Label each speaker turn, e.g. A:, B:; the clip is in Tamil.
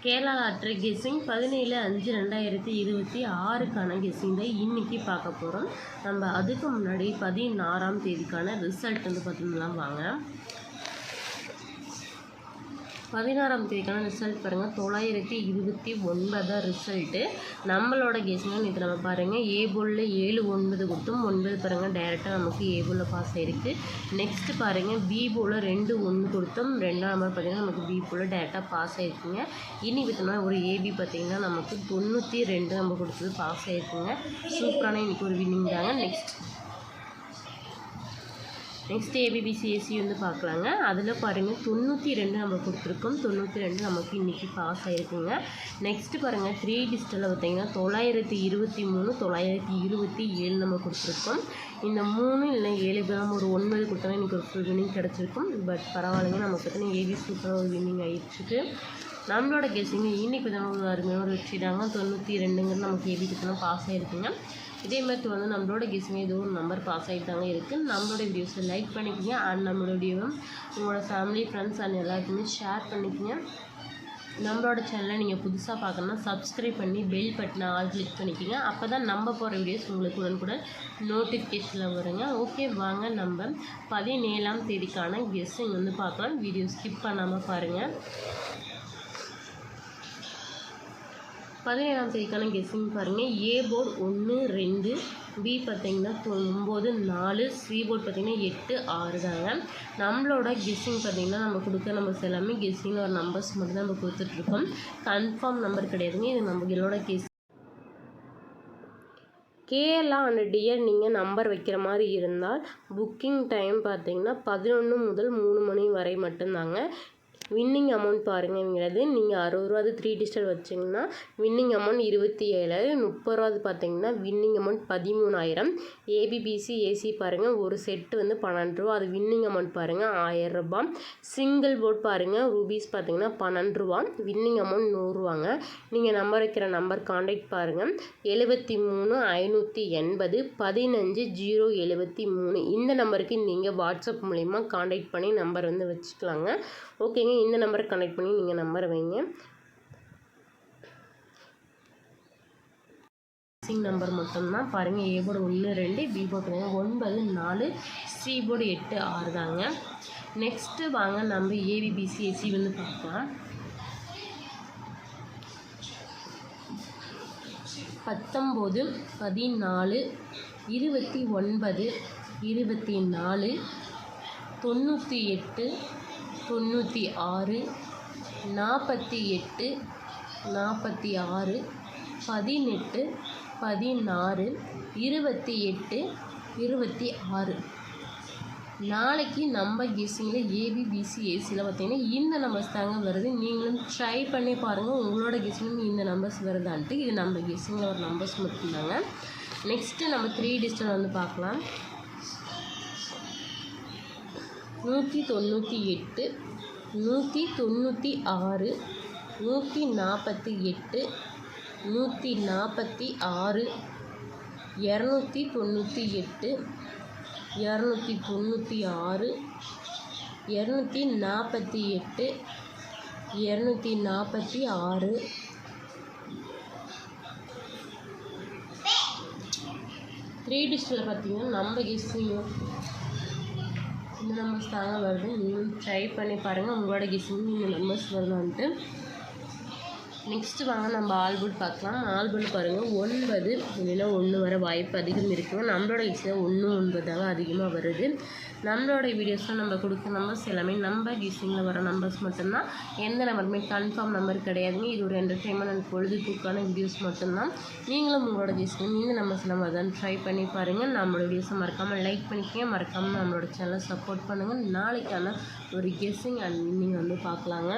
A: கேரளா லாட்ரி கெஸ்ஸிங் 17/5/2026க்கான கெஸ்ஸிங் தான் இன்றைக்கி பார்க்க போகிறோம். நம்ம அதுக்கு முன்னாடி 16ஆம் தேதிக்கான ரிசல்ட் வந்து பார்த்திங்கன்னா வாங்க. 16ஆம் தேதிக்கான ரிசல்ட் பாருங்கள். 929 ரிசல்ட்டு. நம்மளோட கெஸ்ஸிங்க நேற்று நம்ம பாருங்கள் ஏ போலில் 7 9 கொடுத்தோம். 9 பாருங்கள் டைரெக்டாக நமக்கு ஏ போலில் பாஸ் ஆகிருக்கு. நெக்ஸ்ட்டு பாருங்கள் பி போலில் 2 1 கொடுத்தோம். 2ஆம் நம்பர் பார்த்திங்கன்னா நமக்கு பி போலில் டைரெக்டாக பாஸ் ஆகிருக்குங்க. இன்றைக்கி பார்த்தோம்னா ஒரு ஏபி பார்த்திங்கன்னா நமக்கு 92 நம்ம கொடுத்தது பாஸ் ஆகிருக்குங்க. சூப்பரான இன்றைக்கி ஒரு வின்னிங் தாங்க. நெக்ஸ்ட் ஏபிபிசிஎஸ்சி வந்து பார்க்கலாங்க. அதில் பாருங்கள் 92 நம்ம கொடுத்துருக்கோம். 92 நமக்கு இன்றைக்கி பாஸ் ஆகிருக்குங்க. நெக்ஸ்ட்டு பாருங்கள் 3 டிஜிட்டில் பார்த்திங்கன்னா 923 927 நம்ம கொடுத்துருக்கோம். இந்த 3 இல்லை 7 கிராம் ஒரு 9 கொடுத்தோன்னா இன்றைக்கி ஒரு ஃபுல் வின்னிங் கிடச்சிருக்கும். பட் பரவாயில்லைங்க, நம்ம பார்த்தீங்கன்னா ஏபி சூப்பராக ஒரு வின்னிங் ஆகிடுச்சுட்டு. நம்மளோட கெஸ்ஸிங்க இன்றைக்கி பார்த்தோன்னா ஒரு அருமையான ஒரு வெற்றி தாங்க. 92ங்கிறது நமக்கு ஏபி பார்த்தோன்னா பாஸ் ஆகிருக்குங்க. இதே மாதிரி வந்து நம்மளோட கெஸ்ஸிங்க ஏதோ ஒரு நம்பர் பாஸ் ஆகிட்டு தாங்க இருக்குது. நம்மளோட வீடியோஸை லைக் பண்ணிக்கோங்க. அண்ட் நம்மளோட வீடியோவை உங்களோட ஃபேமிலி ஃப்ரெண்ட்ஸ் அண்ட் எல்லாருக்குமே ஷேர் பண்ணிக்கோங்க. நம்மளோட சேனலை நீங்கள் புதுசாக பார்க்கணுன்னா சப்ஸ்கிரைப் பண்ணி பெல் பட்டனை ஆல் கிளிக் பண்ணிக்கோங்க. அப்போ தான் நம்ம போகிற வீடியோஸ் உங்களுக்கு உடனுக்குடன் நோட்டிஃபிகேஷனில் வருங்க. ஓகே, வாங்க நம்ம 17ஆம் தேதிக்கான கெஸ்ஸிங் வந்து பார்க்கலாம். வீடியோ ஸ்கிப் பண்ணாமல் பாருங்கள். 17ஆம் தேதிக்கான கெஸ்ஸிங் பாருங்கள். ஏ போர்டு 1 2, பி பார்த்திங்கன்னா 9 4, சி போர்டு பார்த்திங்கன்னா 8 6 தாங்க. நம்மளோட கெஸ்ஸிங் பார்த்திங்கன்னா நம்ம கொடுக்க நம்பர்ஸ் எல்லாமே கெஸ்ஸிங்கில் ஒரு நம்பர்ஸ் மட்டும் தான் நம்ம கொடுத்துட்ருக்கோம். கன்ஃபார்ம் நம்பர் கிடையாதுங்க. இது நம்மளோட கெஸ் கேரளா அண்ட் டிஎர் நீங்கள் நம்பர் வைக்கிற மாதிரி இருந்தால் புக்கிங் டைம் பார்த்திங்கன்னா 11 முதல் 3 மணி வரை மட்டும்தாங்க. வின்னிங் அமௌண்ட் பாருங்கள். இவங்களது நீங்கள் 60 ரூபா 3 டிஜிட்டல் வச்சிங்கன்னா வின்னிங் அமௌண்ட் 27,000. 30 ரூபா பார்த்திங்கன்னா வின்னிங் அமௌண்ட் 13,000. ஏபிபிசி ஏசி பாருங்கள் ஒரு செட்டு வந்து 12 ரூபா, அது வின்னிங் அமௌண்ட் பாருங்கள் 1000 ரூபா. சிங்கிள் போர்ட் பாருங்கள் ரூபீஸ் பார்த்திங்கன்னா 12 ரூபா, வின்னிங் அமௌண்ட் 100 ரூபாங்க. நீங்கள் நம்பர் வைக்கிற நம்பர் காண்டாக்ட் பாருங்கள் 73 580 15 073. இந்த நம்பருக்கு நீங்கள் வாட்ஸ்அப் மூலயமா காண்டாக்ட் பண்ணி நம்பர் வந்து வச்சுக்கலாங்க. ஓகேங்க, இந்த நம்பரை கனெக்ட் பண்ணி நீங்கள் நம்பரை வைங்க. நம்பர் மட்டும்தான் பாருங்கள். A board 1 2, B board 9 4, C board 8 6 தாங்க. நெக்ஸ்ட்டு வாங்க நம்ம ஏபிபிசிஎஸ்சி வந்து பார்க்கலாம். 19 14 29 24 98 96 48 46 18 16 28 26. நாளைக்கு நம்ம கெஸ்ஸிங்கில் ஏபிபிசிஎஸ்சியில் பார்த்திங்கன்னா இந்த நம்பர்ஸ் தாங்க வருது. நீங்களும் ட்ரை பண்ணி பாருங்கள் உங்களோட கெஸ்ஸிங்கில் இந்த நம்பர்ஸ் வருதான்ட்டு. இது நம்ம கெஸ்ஸிங்கில் ஒரு நம்பர்ஸ் மட்டும்தாங்க. நெக்ஸ்ட்டு நம்ம 3 டிஜிட்டல் வந்து பார்க்கலாம். 198 196 148 146 298 296 248 246. 3 டிஜிட்டலில் பார்த்தீங்கன்னா நம்ம கெஸ்ஸிங் இந்த நம்பர்ஸ் தாங்க வருது. நீங்களும் ட்ரை பண்ணி பாருங்கள் உங்களோட கெஸ்ஸிங் இந்த நம்பர்ஸ் வருதான்ட்டு. நெக்ஸ்ட்டு வாங்க நம்ம ஆல்போர்ட் பார்க்கலாம். ஆல்போர்ட் பாருங்கள் 9 இல்லைன்னா 1 வர வாய்ப்பு அதிகம் இருக்குங்க. நம்மளோட கெஸ்ஸில் 1 9 தாங்க அதிகமாக வருது. நம்மளோட வீடியோஸில் நம்ம கொடுக்குற நம்பர்ஸ் எல்லாமே நம்ம கெஸ்ஸிங்கில் வர நம்பர்ஸ் மட்டும்தான். எந்த நம்பருமே கன்ஃபார்ம் நம்பர் கிடையாதுங்க. இது ஒரு என்டர்டெயின்மெண்ட் அண்ட் பொழுதுபோக்கான வீடியோஸ் மட்டும்தான். நீங்களும் உங்களோட கெஸ்ஸிங் இந்த நம்பர்ஸ் நம்ம தான் ட்ரை பண்ணி பாருங்கள். நம்மளோட வீடியோஸை மறக்காமல் லைக் பண்ணிக்கங்க. மறக்காமல் நம்மளோட சேனலை சப்போர்ட் பண்ணுங்கள். நாளைக்கான ஒரு கெஸ்ஸிங் அண்ட் வின்னிங் வந்து பார்க்கலாங்க.